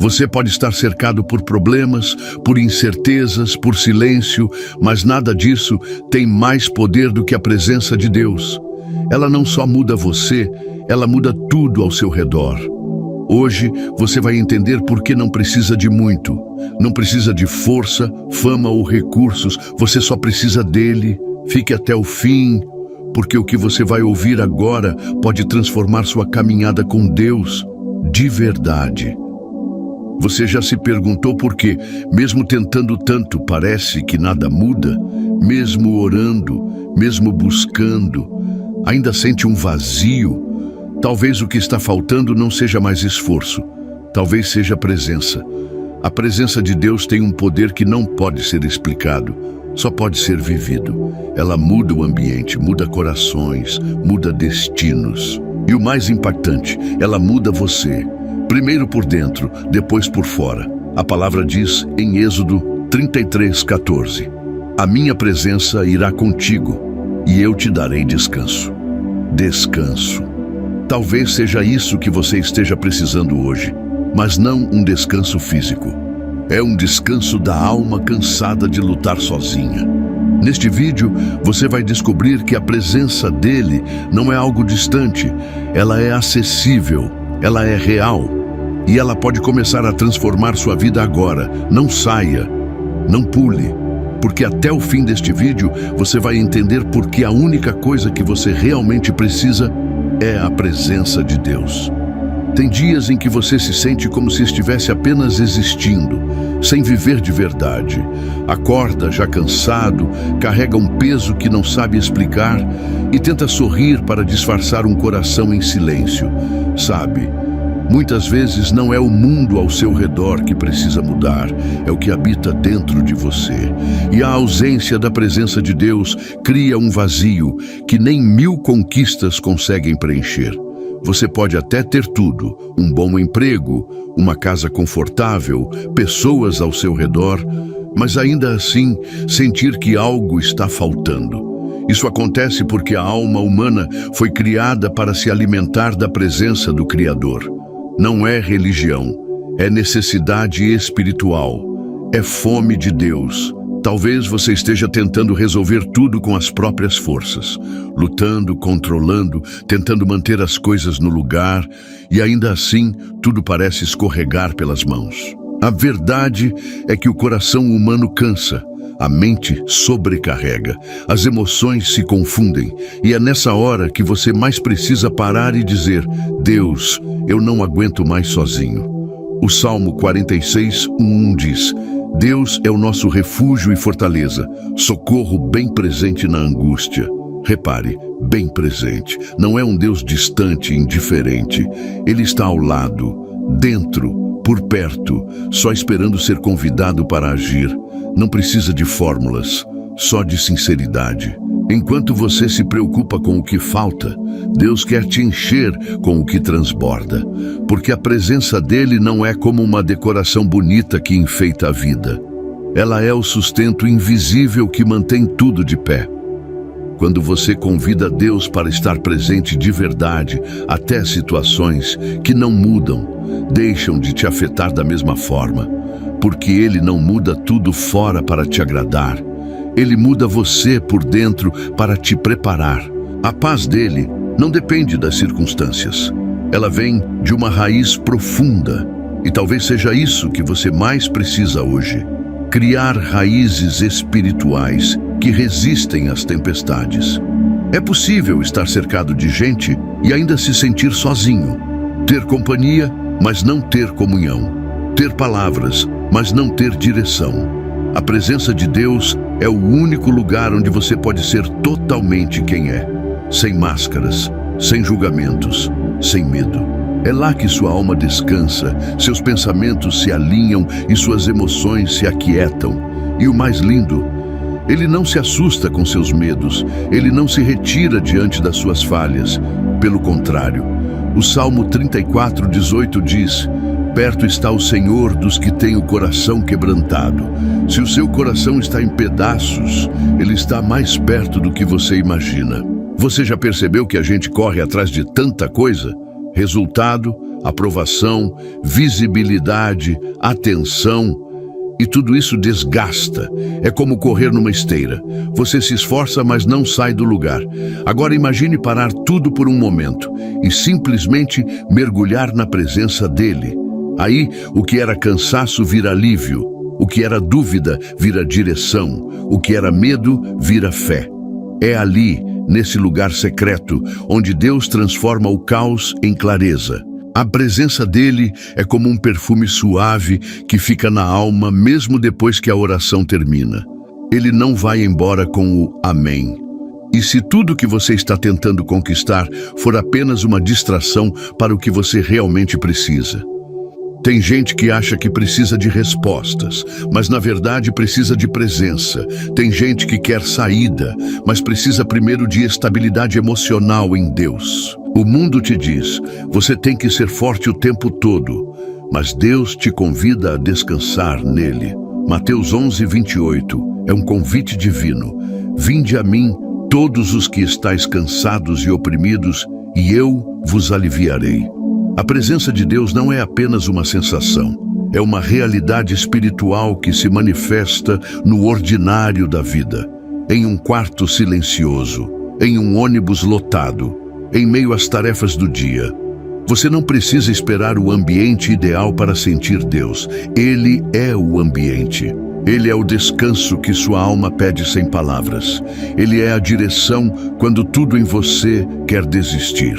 Você pode estar cercado por problemas, por incertezas, por silêncio, mas nada disso tem mais poder do que a presença de Deus. Ela não só muda você, ela muda tudo ao seu redor. Hoje você vai entender por que não precisa de muito. Não precisa de força, fama ou recursos, você só precisa dele. Fique até o fim, porque o que você vai ouvir agora pode transformar sua caminhada com Deus de verdade. Você já se perguntou por que, mesmo tentando tanto, parece que nada muda? Mesmo orando, mesmo buscando, ainda sente um vazio? Talvez o que está faltando não seja mais esforço, talvez seja presença. A presença de Deus tem um poder que não pode ser explicado, só pode ser vivido. Ela muda o ambiente, muda corações, muda destinos. E o mais impactante, ela muda você. Primeiro por dentro, depois por fora. A palavra diz em Êxodo 33:14: A minha presença irá contigo, e eu te darei descanso. Descanso. Talvez seja isso que você esteja precisando hoje, mas não um descanso físico. É um descanso da alma cansada de lutar sozinha. Neste vídeo, você vai descobrir que a presença dele não é algo distante, ela é acessível, ela é real. E ela pode começar a transformar sua vida agora. Não saia, não pule, porque até o fim deste vídeo você vai entender por que a única coisa que você realmente precisa é a presença de Deus. Tem dias em que você se sente como se estivesse apenas existindo, sem viver de verdade. Acorda já cansado, carrega um peso que não sabe explicar e tenta sorrir para disfarçar um coração em silêncio. Sabe? Muitas vezes não é o mundo ao seu redor que precisa mudar, é o que habita dentro de você. E a ausência da presença de Deus cria um vazio que nem 1000 conquistas conseguem preencher. Você pode até ter tudo, um bom emprego, uma casa confortável, pessoas ao seu redor, mas ainda assim sentir que algo está faltando. Isso acontece porque a alma humana foi criada para se alimentar da presença do Criador. Não é religião, é necessidade espiritual, é fome de Deus. Talvez você esteja tentando resolver tudo com as próprias forças, lutando, controlando, tentando manter as coisas no lugar, e ainda assim tudo parece escorregar pelas mãos. A verdade é que o coração humano cansa, a mente sobrecarrega, as emoções se confundem, e é nessa hora que você mais precisa parar e dizer: Deus, eu não aguento mais sozinho. O Salmo 46:1 diz: Deus é o nosso refúgio e fortaleza, socorro bem presente na angústia. Repare, bem presente. Não é um Deus distante e indiferente. Ele está ao lado, dentro, por perto, só esperando ser convidado para agir. Não precisa de fórmulas, só de sinceridade. Enquanto você se preocupa com o que falta, Deus quer te encher com o que transborda, porque a presença dele não é como uma decoração bonita que enfeita a vida. Ela é o sustento invisível que mantém tudo de pé. Quando você convida Deus para estar presente de verdade, até situações que não mudam, deixam de te afetar da mesma forma, porque ele não muda tudo fora para te agradar. Ele muda você por dentro para te preparar. A paz dele não depende das circunstâncias. Ela vem de uma raiz profunda. E talvez seja isso que você mais precisa hoje. Criar raízes espirituais que resistem às tempestades. É possível estar cercado de gente e ainda se sentir sozinho. Ter companhia, mas não ter comunhão. Ter palavras, mas não ter direção. A presença de Deus é o único lugar onde você pode ser totalmente quem é, sem máscaras, sem julgamentos, sem medo. É lá que sua alma descansa, seus pensamentos se alinham e suas emoções se aquietam. E o mais lindo, ele não se assusta com seus medos, ele não se retira diante das suas falhas. Pelo contrário, o Salmo 34:18 diz: Perto está o Senhor dos que têm o coração quebrantado. Se o seu coração está em pedaços, ele está mais perto do que você imagina. Você já percebeu que a gente corre atrás de tanta coisa? Resultado, aprovação, visibilidade, atenção. E tudo isso desgasta. É como correr numa esteira. Você se esforça, mas não sai do lugar. Agora imagine parar tudo por um momento e simplesmente mergulhar na presença dele. Aí, o que era cansaço vira alívio. O que era dúvida vira direção. O que era medo vira fé. É ali, nesse lugar secreto, onde Deus transforma o caos em clareza. A presença dele é como um perfume suave que fica na alma mesmo depois que a oração termina. Ele não vai embora com o amém. E se tudo que você está tentando conquistar for apenas uma distração para o que você realmente precisa? Tem gente que acha que precisa de respostas, mas na verdade precisa de presença. Tem gente que quer saída, mas precisa primeiro de estabilidade emocional em Deus. O mundo te diz, você tem que ser forte o tempo todo, mas Deus te convida a descansar nele. Mateus 11:28 é um convite divino. Vinde a mim, todos os que estáis cansados e oprimidos, e eu vos aliviarei. A presença de Deus não é apenas uma sensação, é uma realidade espiritual que se manifesta no ordinário da vida, em um quarto silencioso, em um ônibus lotado, em meio às tarefas do dia. Você não precisa esperar o ambiente ideal para sentir Deus. Ele é o ambiente. Ele é o descanso que sua alma pede sem palavras. Ele é a direção quando tudo em você quer desistir.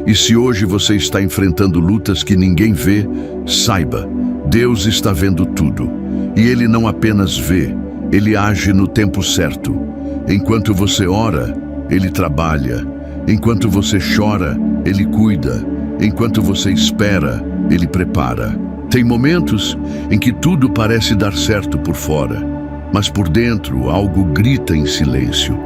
E se hoje você está enfrentando lutas que ninguém vê, saiba, Deus está vendo tudo. E Ele não apenas vê, Ele age no tempo certo. Enquanto você ora, Ele trabalha. Enquanto você chora, Ele cuida. Enquanto você espera, Ele prepara. Tem momentos em que tudo parece dar certo por fora, mas por dentro algo grita em silêncio.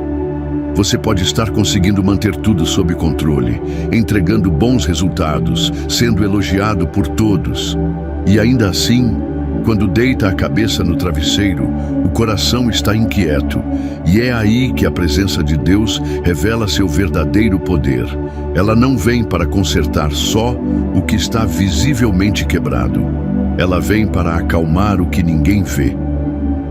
Você pode estar conseguindo manter tudo sob controle, entregando bons resultados, sendo elogiado por todos. E ainda assim, quando deita a cabeça no travesseiro, o coração está inquieto. E é aí que a presença de Deus revela seu verdadeiro poder. Ela não vem para consertar só o que está visivelmente quebrado. Ela vem para acalmar o que ninguém vê.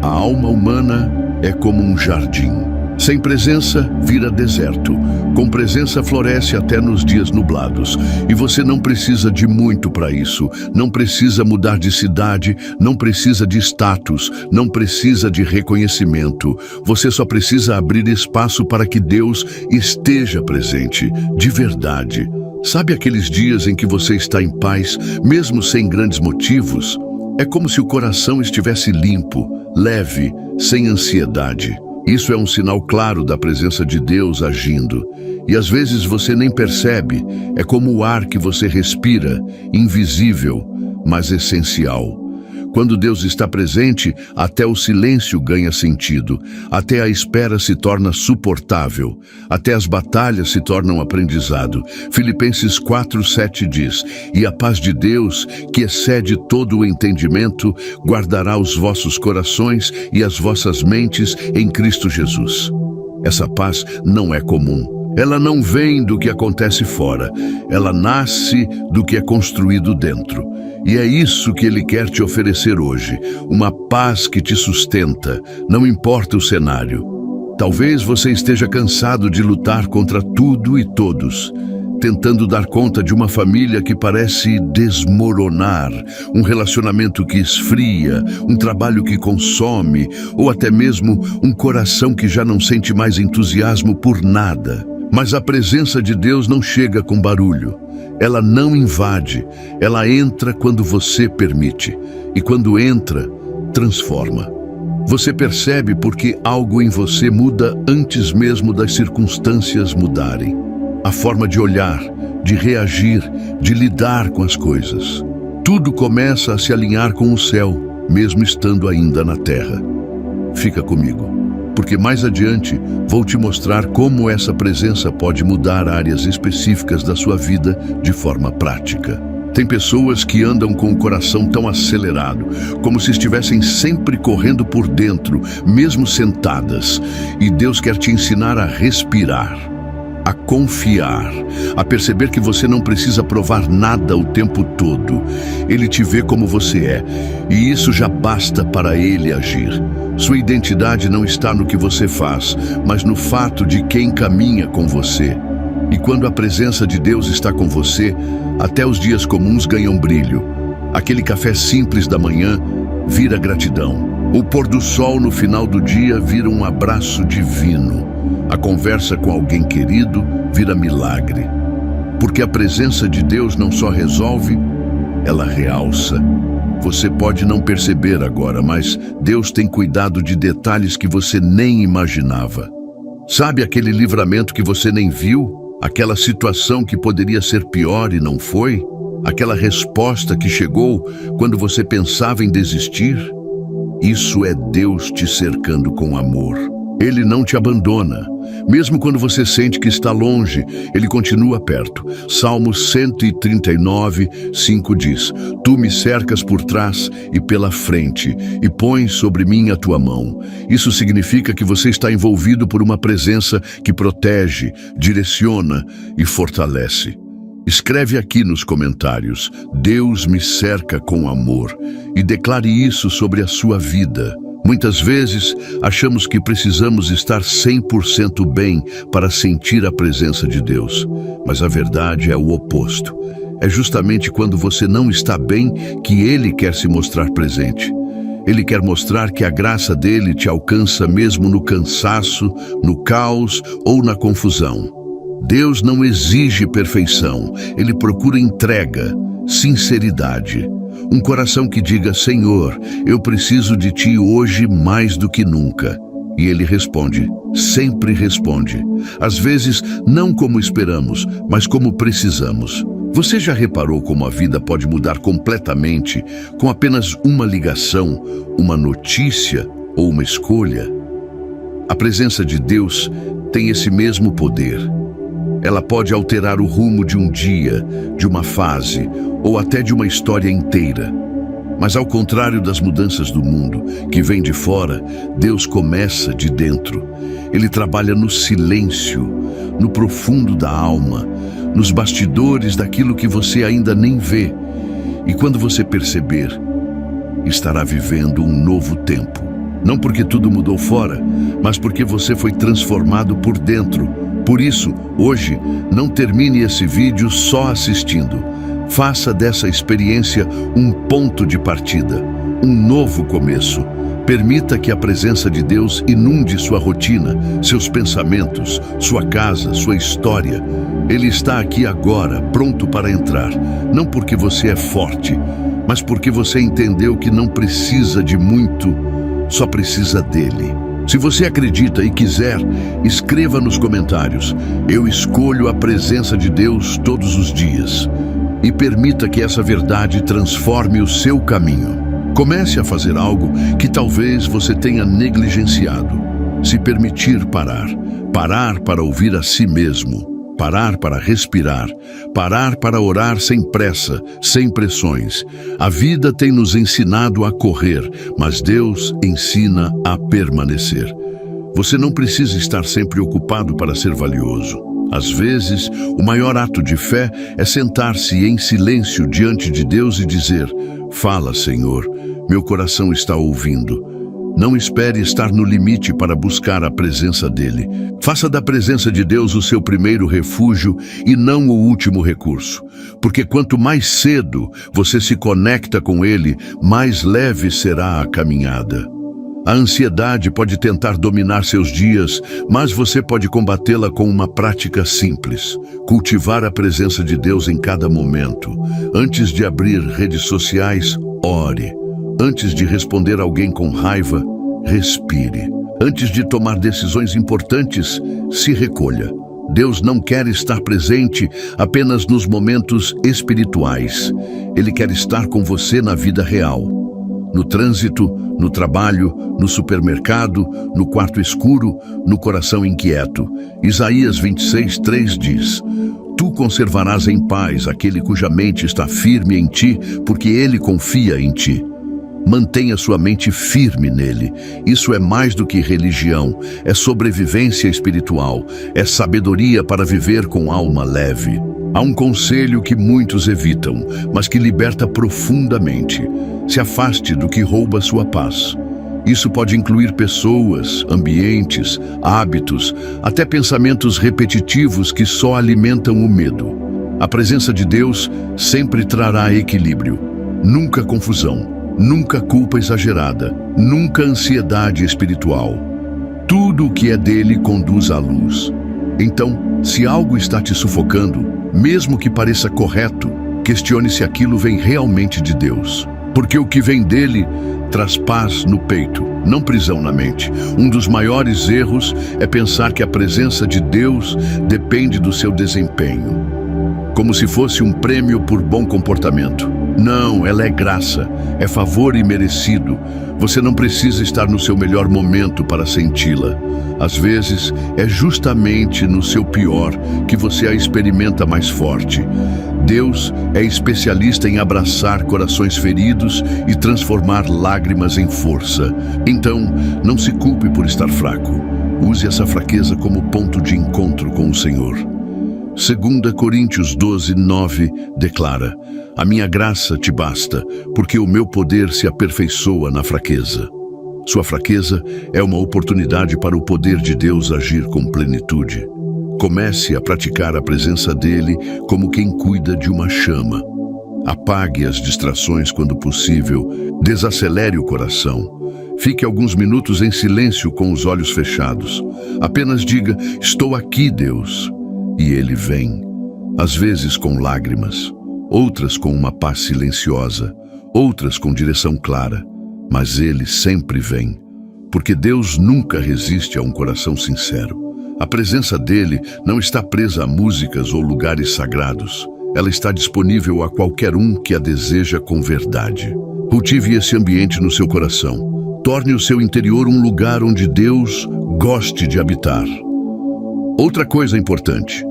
A alma humana é como um jardim. Sem presença, vira deserto. Com presença, floresce até nos dias nublados. E você não precisa de muito para isso. Não precisa mudar de cidade, não precisa de status, não precisa de reconhecimento. Você só precisa abrir espaço para que Deus esteja presente, de verdade. Sabe aqueles dias em que você está em paz, mesmo sem grandes motivos? É como se o coração estivesse limpo, leve, sem ansiedade. Isso é um sinal claro da presença de Deus agindo. E às vezes você nem percebe, é como o ar que você respira, invisível, mas essencial. Quando Deus está presente, até o silêncio ganha sentido, até a espera se torna suportável, até as batalhas se tornam aprendizado. Filipenses 4:7 diz, e a paz de Deus, que excede todo o entendimento, guardará os vossos corações e as vossas mentes em Cristo Jesus. Essa paz não é comum. Ela não vem do que acontece fora, ela nasce do que é construído dentro. E é isso que Ele quer te oferecer hoje, uma paz que te sustenta, não importa o cenário. Talvez você esteja cansado de lutar contra tudo e todos, tentando dar conta de uma família que parece desmoronar, um relacionamento que esfria, um trabalho que consome, ou até mesmo um coração que já não sente mais entusiasmo por nada. Mas a presença de Deus não chega com barulho. Ela não invade. Ela entra quando você permite. E quando entra, transforma. Você percebe porque algo em você muda antes mesmo das circunstâncias mudarem. A forma de olhar, de reagir, de lidar com as coisas. Tudo começa a se alinhar com o céu, mesmo estando ainda na terra. Fica comigo, porque mais adiante vou te mostrar como essa presença pode mudar áreas específicas da sua vida de forma prática. Tem pessoas que andam com o coração tão acelerado, como se estivessem sempre correndo por dentro, mesmo sentadas, e Deus quer te ensinar a respirar. a confiar, a perceber que você não precisa provar nada o tempo todo. Ele te vê como você é, e isso já basta para ele agir. Sua identidade não está no que você faz, mas no fato de quem caminha com você. E quando a presença de Deus está com você, até os dias comuns ganham brilho. Aquele café simples da manhã vira gratidão. O pôr do sol no final do dia vira um abraço divino. A conversa com alguém querido vira milagre. Porque a presença de Deus não só resolve, ela realça. Você pode não perceber agora, mas Deus tem cuidado de detalhes que você nem imaginava. Sabe aquele livramento que você nem viu? Aquela situação que poderia ser pior e não foi? Aquela resposta que chegou quando você pensava em desistir? Isso é Deus te cercando com amor. Ele não te abandona. Mesmo quando você sente que está longe, Ele continua perto. Salmos 139, 5 diz: Tu me cercas por trás e pela frente, e pões sobre mim a tua mão. Isso significa que você está envolvido por uma presença que protege, direciona e fortalece. Escreve aqui nos comentários: Deus me cerca com amor, e declare isso sobre a sua vida. Muitas vezes, achamos que precisamos estar 100% bem para sentir a presença de Deus. Mas a verdade é o oposto. É justamente quando você não está bem que Ele quer se mostrar presente. Ele quer mostrar que a graça dele te alcança mesmo no cansaço, no caos ou na confusão. Deus não exige perfeição, Ele procura entrega, sinceridade. Um coração que diga: Senhor, eu preciso de Ti hoje mais do que nunca. E Ele responde, sempre responde. Às vezes, não como esperamos, mas como precisamos. Você já reparou como a vida pode mudar completamente com apenas uma ligação, uma notícia ou uma escolha? A presença de Deus tem esse mesmo poder. Ela pode alterar o rumo de um dia, de uma fase ou até de uma história inteira. Mas ao contrário das mudanças do mundo, que vêm de fora, Deus começa de dentro. Ele trabalha no silêncio, no profundo da alma, nos bastidores daquilo que você ainda nem vê. E quando você perceber, estará vivendo um novo tempo. Não porque tudo mudou fora, mas porque você foi transformado por dentro. Por isso, hoje, não termine esse vídeo só assistindo. Faça dessa experiência um ponto de partida, um novo começo. Permita que a presença de Deus inunde sua rotina, seus pensamentos, sua casa, sua história. Ele está aqui agora, pronto para entrar. Não porque você é forte, mas porque você entendeu que não precisa de muito, só precisa dele. Se você acredita e quiser, escreva nos comentários: eu escolho a presença de Deus todos os dias. E permita que essa verdade transforme o seu caminho. Comece a fazer algo que talvez você tenha negligenciado. Se permitir parar. Parar para ouvir a si mesmo. Parar para respirar. Parar para orar sem pressa, sem pressões. A vida tem nos ensinado a correr, mas Deus ensina a permanecer. Você não precisa estar sempre ocupado para ser valioso. Às vezes, o maior ato de fé é sentar-se em silêncio diante de Deus e dizer: Fala, Senhor, meu coração está ouvindo. Não espere estar no limite para buscar a presença dele. Faça da presença de Deus o seu primeiro refúgio e não o último recurso. Porque quanto mais cedo você se conecta com ele, mais leve será a caminhada. A ansiedade pode tentar dominar seus dias, mas você pode combatê-la com uma prática simples. Cultivar a presença de Deus em cada momento. Antes de abrir redes sociais, ore. Antes de responder alguém com raiva, respire. Antes de tomar decisões importantes, se recolha. Deus não quer estar presente apenas nos momentos espirituais. Ele quer estar com você na vida real. No trânsito, no trabalho, no supermercado, no quarto escuro, no coração inquieto. Isaías 26:3 diz: Tu conservarás em paz aquele cuja mente está firme em ti, porque ele confia em ti. Mantenha sua mente firme nele. Isso é mais do que religião, é sobrevivência espiritual, é sabedoria para viver com alma leve. Há um conselho que muitos evitam, mas que liberta profundamente. Se afaste do que rouba sua paz. Isso pode incluir pessoas, ambientes, hábitos, até pensamentos repetitivos que só alimentam o medo. A presença de Deus sempre trará equilíbrio, nunca confusão. Nunca culpa exagerada, nunca ansiedade espiritual. Tudo o que é dele conduz à luz. Então, se algo está te sufocando, mesmo que pareça correto, questione se aquilo vem realmente de Deus. Porque o que vem dele traz paz no peito, não prisão na mente. Um dos maiores erros é pensar que a presença de Deus depende do seu desempenho, como se fosse um prêmio por bom comportamento. Não, ela é graça, é favor imerecido. Você não precisa estar no seu melhor momento para senti-la. Às vezes, é justamente no seu pior que você a experimenta mais forte. Deus é especialista em abraçar corações feridos e transformar lágrimas em força. Então, não se culpe por estar fraco. Use essa fraqueza como ponto de encontro com o Senhor. 2 Coríntios 12:9 declara: a minha graça te basta, porque o meu poder se aperfeiçoa na fraqueza. Sua fraqueza é uma oportunidade para o poder de Deus agir com plenitude. Comece a praticar a presença dele como quem cuida de uma chama. Apague as distrações quando possível, desacelere o coração. Fique alguns minutos em silêncio com os olhos fechados. Apenas diga: estou aqui, Deus. E ele vem, às vezes com lágrimas, outras com uma paz silenciosa, outras com direção clara, mas ele sempre vem, porque Deus nunca resiste a um coração sincero. A presença dele não está presa a músicas ou lugares sagrados, ela está disponível a qualquer um que a deseja com verdade. Cultive esse ambiente no seu coração, torne o seu interior um lugar onde Deus goste de habitar. Outra coisa importante: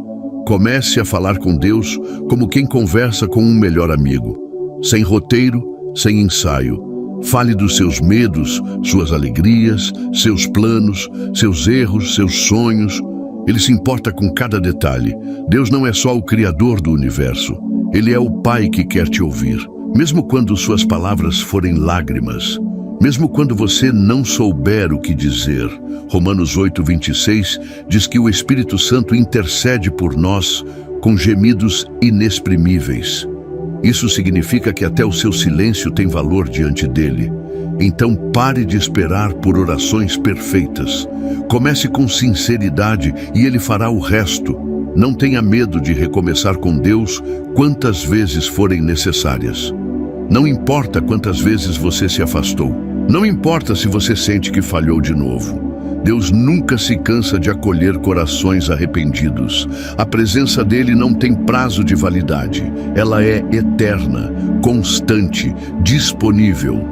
comece a falar com Deus como quem conversa com um melhor amigo. Sem roteiro, sem ensaio. Fale dos seus medos, suas alegrias, seus planos, seus erros, seus sonhos. Ele se importa com cada detalhe. Deus não é só o Criador do universo. Ele é o Pai que quer te ouvir. Mesmo quando suas palavras forem lágrimas. Mesmo quando você não souber o que dizer. Romanos 8:26 diz que o Espírito Santo intercede por nós com gemidos inexprimíveis. Isso significa que até o seu silêncio tem valor diante dele. Então pare de esperar por orações perfeitas. Comece com sinceridade e ele fará o resto. Não tenha medo de recomeçar com Deus quantas vezes forem necessárias. Não importa quantas vezes você se afastou. Não importa se você sente que falhou de novo. Deus nunca se cansa de acolher corações arrependidos. A presença dele não tem prazo de validade. Ela é eterna, constante, disponível.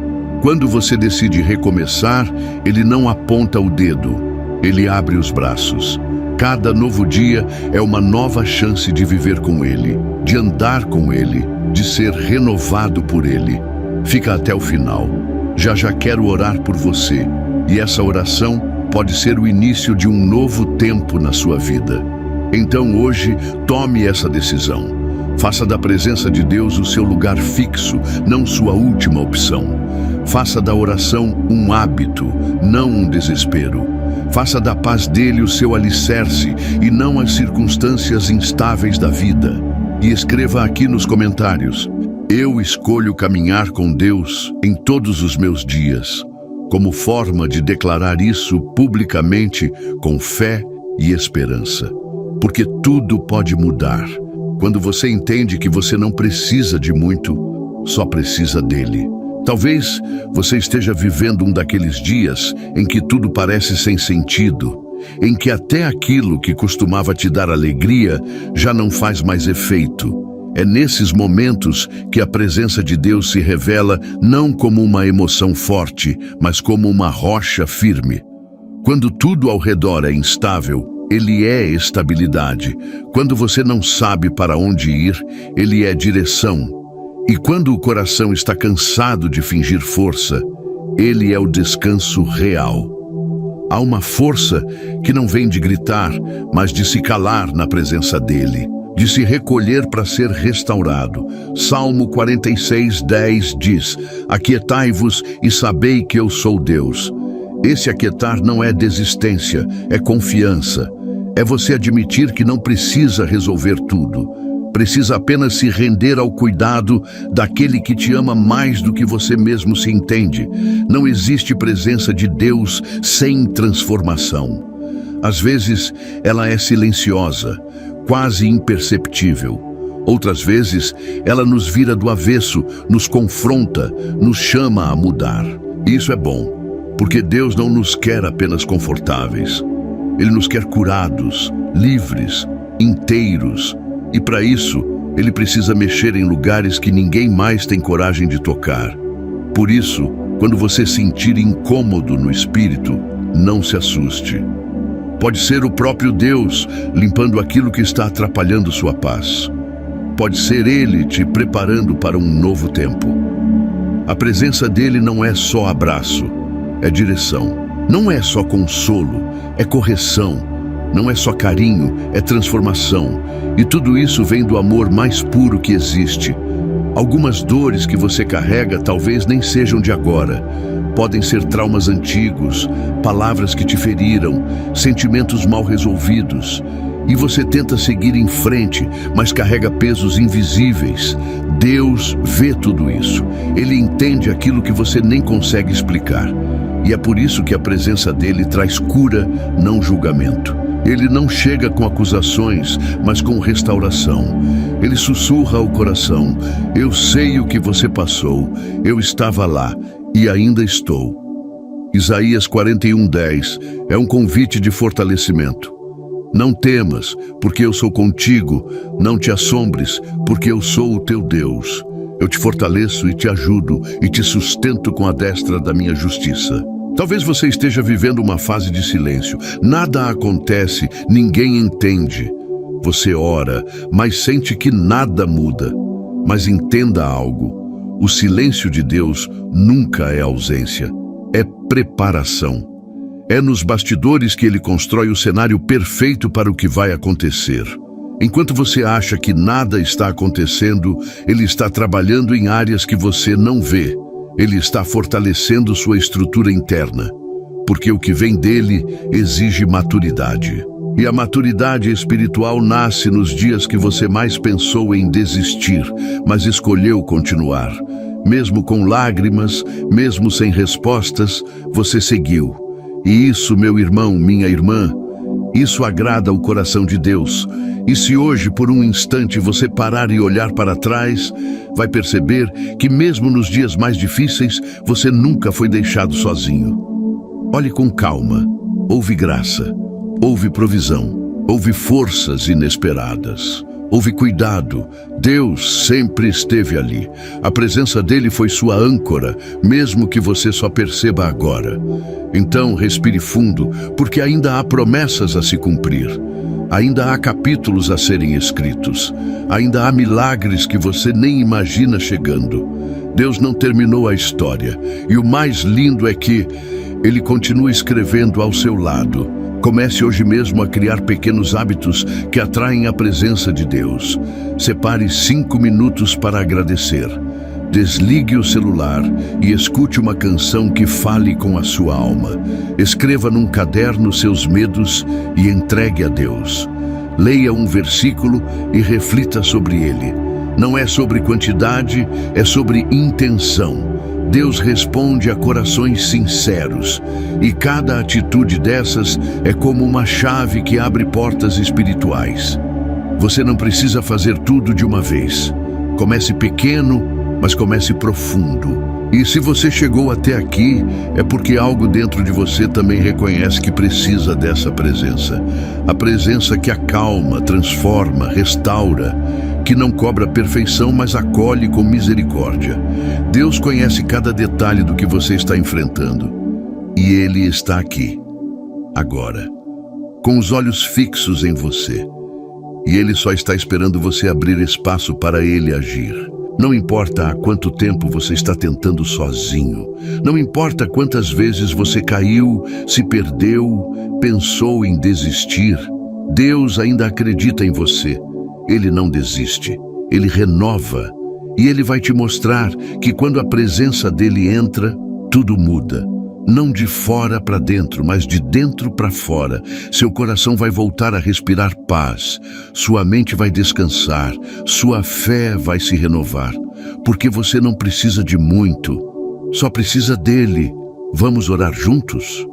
Quando você decide recomeçar, ele não aponta o dedo. Ele abre os braços. Cada novo dia é uma nova chance de viver com ele, de andar com ele, de ser renovado por ele. Fica até o final. Já quero orar por você, e essa oração pode ser o início de um novo tempo na sua vida. Então hoje, tome essa decisão. Faça da presença de Deus o seu lugar fixo, não sua última opção. Faça da oração um hábito, não um desespero. Faça da paz dele o seu alicerce e não as circunstâncias instáveis da vida. E escreva aqui nos comentários: eu escolho caminhar com Deus em todos os meus dias, como forma de declarar isso publicamente com fé e esperança. Porque tudo pode mudar quando você entende que você não precisa de muito, só precisa dele. Talvez você esteja vivendo um daqueles dias em que tudo parece sem sentido, em que até aquilo que costumava te dar alegria já não faz mais efeito. É nesses momentos que a presença de Deus se revela não como uma emoção forte, mas como uma rocha firme. Quando tudo ao redor é instável, ele é estabilidade. Quando você não sabe para onde ir, ele é direção. E quando o coração está cansado de fingir força, ele é o descanso real. Há uma força que não vem de gritar, mas de se calar na presença dele, de se recolher para ser restaurado. Salmo 46:10 diz: aquietai-vos e sabei que eu sou Deus. Esse aquietar não é desistência, é confiança. É você admitir que não precisa resolver tudo. Precisa apenas se render ao cuidado daquele que te ama mais do que você mesmo se entende. Não existe presença de Deus sem transformação. Às vezes, ela é silenciosa, quase imperceptível. Outras vezes, ela nos vira do avesso, nos confronta, nos chama a mudar. Isso é bom, porque Deus não nos quer apenas confortáveis. Ele nos quer curados, livres, inteiros. E para isso, ele precisa mexer em lugares que ninguém mais tem coragem de tocar. Por isso, quando você sentir incômodo no espírito, não se assuste. Pode ser o próprio Deus limpando aquilo que está atrapalhando sua paz. Pode ser Ele te preparando para um novo tempo. A presença dele não é só abraço, é direção. Não é só consolo, é correção. Não é só carinho, é transformação. E tudo isso vem do amor mais puro que existe. Algumas dores que você carrega talvez nem sejam de agora. Podem ser traumas antigos, palavras que te feriram, sentimentos mal resolvidos. E você tenta seguir em frente, mas carrega pesos invisíveis. Deus vê tudo isso. Ele entende aquilo que você nem consegue explicar. E é por isso que a presença dele traz cura, não julgamento. Ele não chega com acusações, mas com restauração. Ele sussurra ao coração: eu sei o que você passou, eu estava lá e ainda estou. Isaías 41:10 é um convite de fortalecimento. Não temas, porque eu sou contigo. Não te assombres, porque eu sou o teu Deus. Eu te fortaleço e te ajudo e te sustento com a destra da minha justiça. Talvez você esteja vivendo uma fase de silêncio. Nada acontece, ninguém entende. Você ora, mas sente que nada muda. Mas entenda algo: o silêncio de Deus nunca é ausência, é preparação. É nos bastidores que ele constrói o cenário perfeito para o que vai acontecer. Enquanto você acha que nada está acontecendo, ele está trabalhando em áreas que você não vê. Ele está fortalecendo sua estrutura interna, porque o que vem dele exige maturidade. E a maturidade espiritual nasce nos dias que você mais pensou em desistir, mas escolheu continuar. Mesmo com lágrimas, mesmo sem respostas, você seguiu. E isso, meu irmão, minha irmã, isso agrada o coração de Deus. E se hoje, por um instante, você parar e olhar para trás, vai perceber que mesmo nos dias mais difíceis, você nunca foi deixado sozinho. Olhe com calma. Houve graça, houve provisão, houve forças inesperadas, houve cuidado. Deus sempre esteve ali. A presença dele foi sua âncora, mesmo que você só perceba agora. Então, respire fundo, porque ainda há promessas a se cumprir. Ainda há capítulos a serem escritos. Ainda há milagres que você nem imagina chegando. Deus não terminou a história. E o mais lindo é que ele continua escrevendo ao seu lado. Comece hoje mesmo a criar pequenos hábitos que atraem a presença de Deus. Separe 5 minutos para agradecer. Desligue o celular e escute uma canção que fale com a sua alma. Escreva num caderno seus medos e entregue a Deus. Leia um versículo e reflita sobre ele. Não é sobre quantidade, é sobre intenção. Deus responde a corações sinceros. E cada atitude dessas é como uma chave que abre portas espirituais. Você não precisa fazer tudo de uma vez. Comece pequeno, mas comece profundo. E se você chegou até aqui, é porque algo dentro de você também reconhece que precisa dessa presença. A presença que acalma, transforma, restaura, que não cobra perfeição, mas acolhe com misericórdia. Deus conhece cada detalhe do que você está enfrentando. E Ele está aqui, agora, com os olhos fixos em você. E Ele só está esperando você abrir espaço para Ele agir. Não importa há quanto tempo você está tentando sozinho. Não importa quantas vezes você caiu, se perdeu, pensou em desistir. Deus ainda acredita em você. Ele não desiste. Ele renova. E Ele vai te mostrar que quando a presença dEle entra, tudo muda. Não de fora para dentro, mas de dentro para fora. Seu coração vai voltar a respirar paz. Sua mente vai descansar. Sua fé vai se renovar. Porque você não precisa de muito. Só precisa dEle. Vamos orar juntos?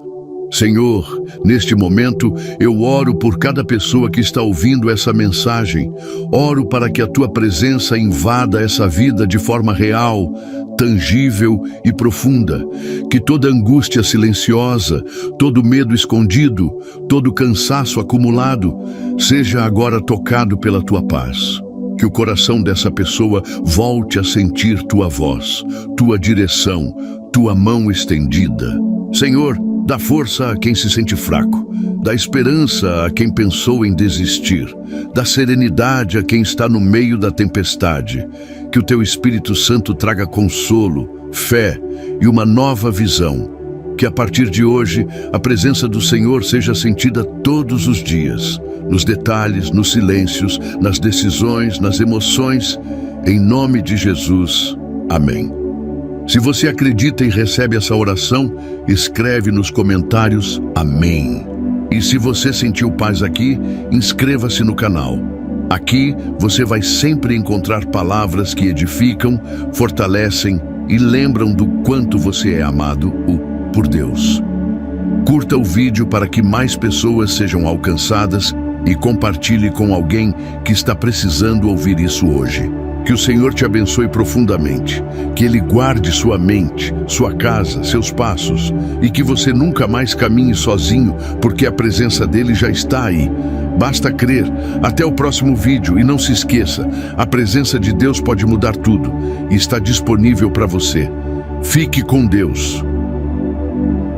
Senhor, neste momento, eu oro por cada pessoa que está ouvindo essa mensagem. Oro para que a Tua presença invada essa vida de forma real, tangível e profunda. Que toda angústia silenciosa, todo medo escondido, todo cansaço acumulado, seja agora tocado pela Tua paz. Que o coração dessa pessoa volte a sentir Tua voz, Tua direção, Tua mão estendida. Senhor, dá força a quem se sente fraco, dá esperança a quem pensou em desistir, dá serenidade a quem está no meio da tempestade. Que o Teu Espírito Santo traga consolo, fé e uma nova visão. Que a partir de hoje a presença do Senhor seja sentida todos os dias, nos detalhes, nos silêncios, nas decisões, nas emoções. Em nome de Jesus. Amém. Se você acredita e recebe essa oração, escreve nos comentários Amém. E se você sentiu paz aqui, inscreva-se no canal. Aqui você vai sempre encontrar palavras que edificam, fortalecem e lembram do quanto você é amado por Deus. Curta o vídeo para que mais pessoas sejam alcançadas e compartilhe com alguém que está precisando ouvir isso hoje. Que o Senhor te abençoe profundamente, que Ele guarde sua mente, sua casa, seus passos, e que você nunca mais caminhe sozinho, porque a presença dEle já está aí. Basta crer. Até o próximo vídeo e não se esqueça, a presença de Deus pode mudar tudo e está disponível para você. Fique com Deus.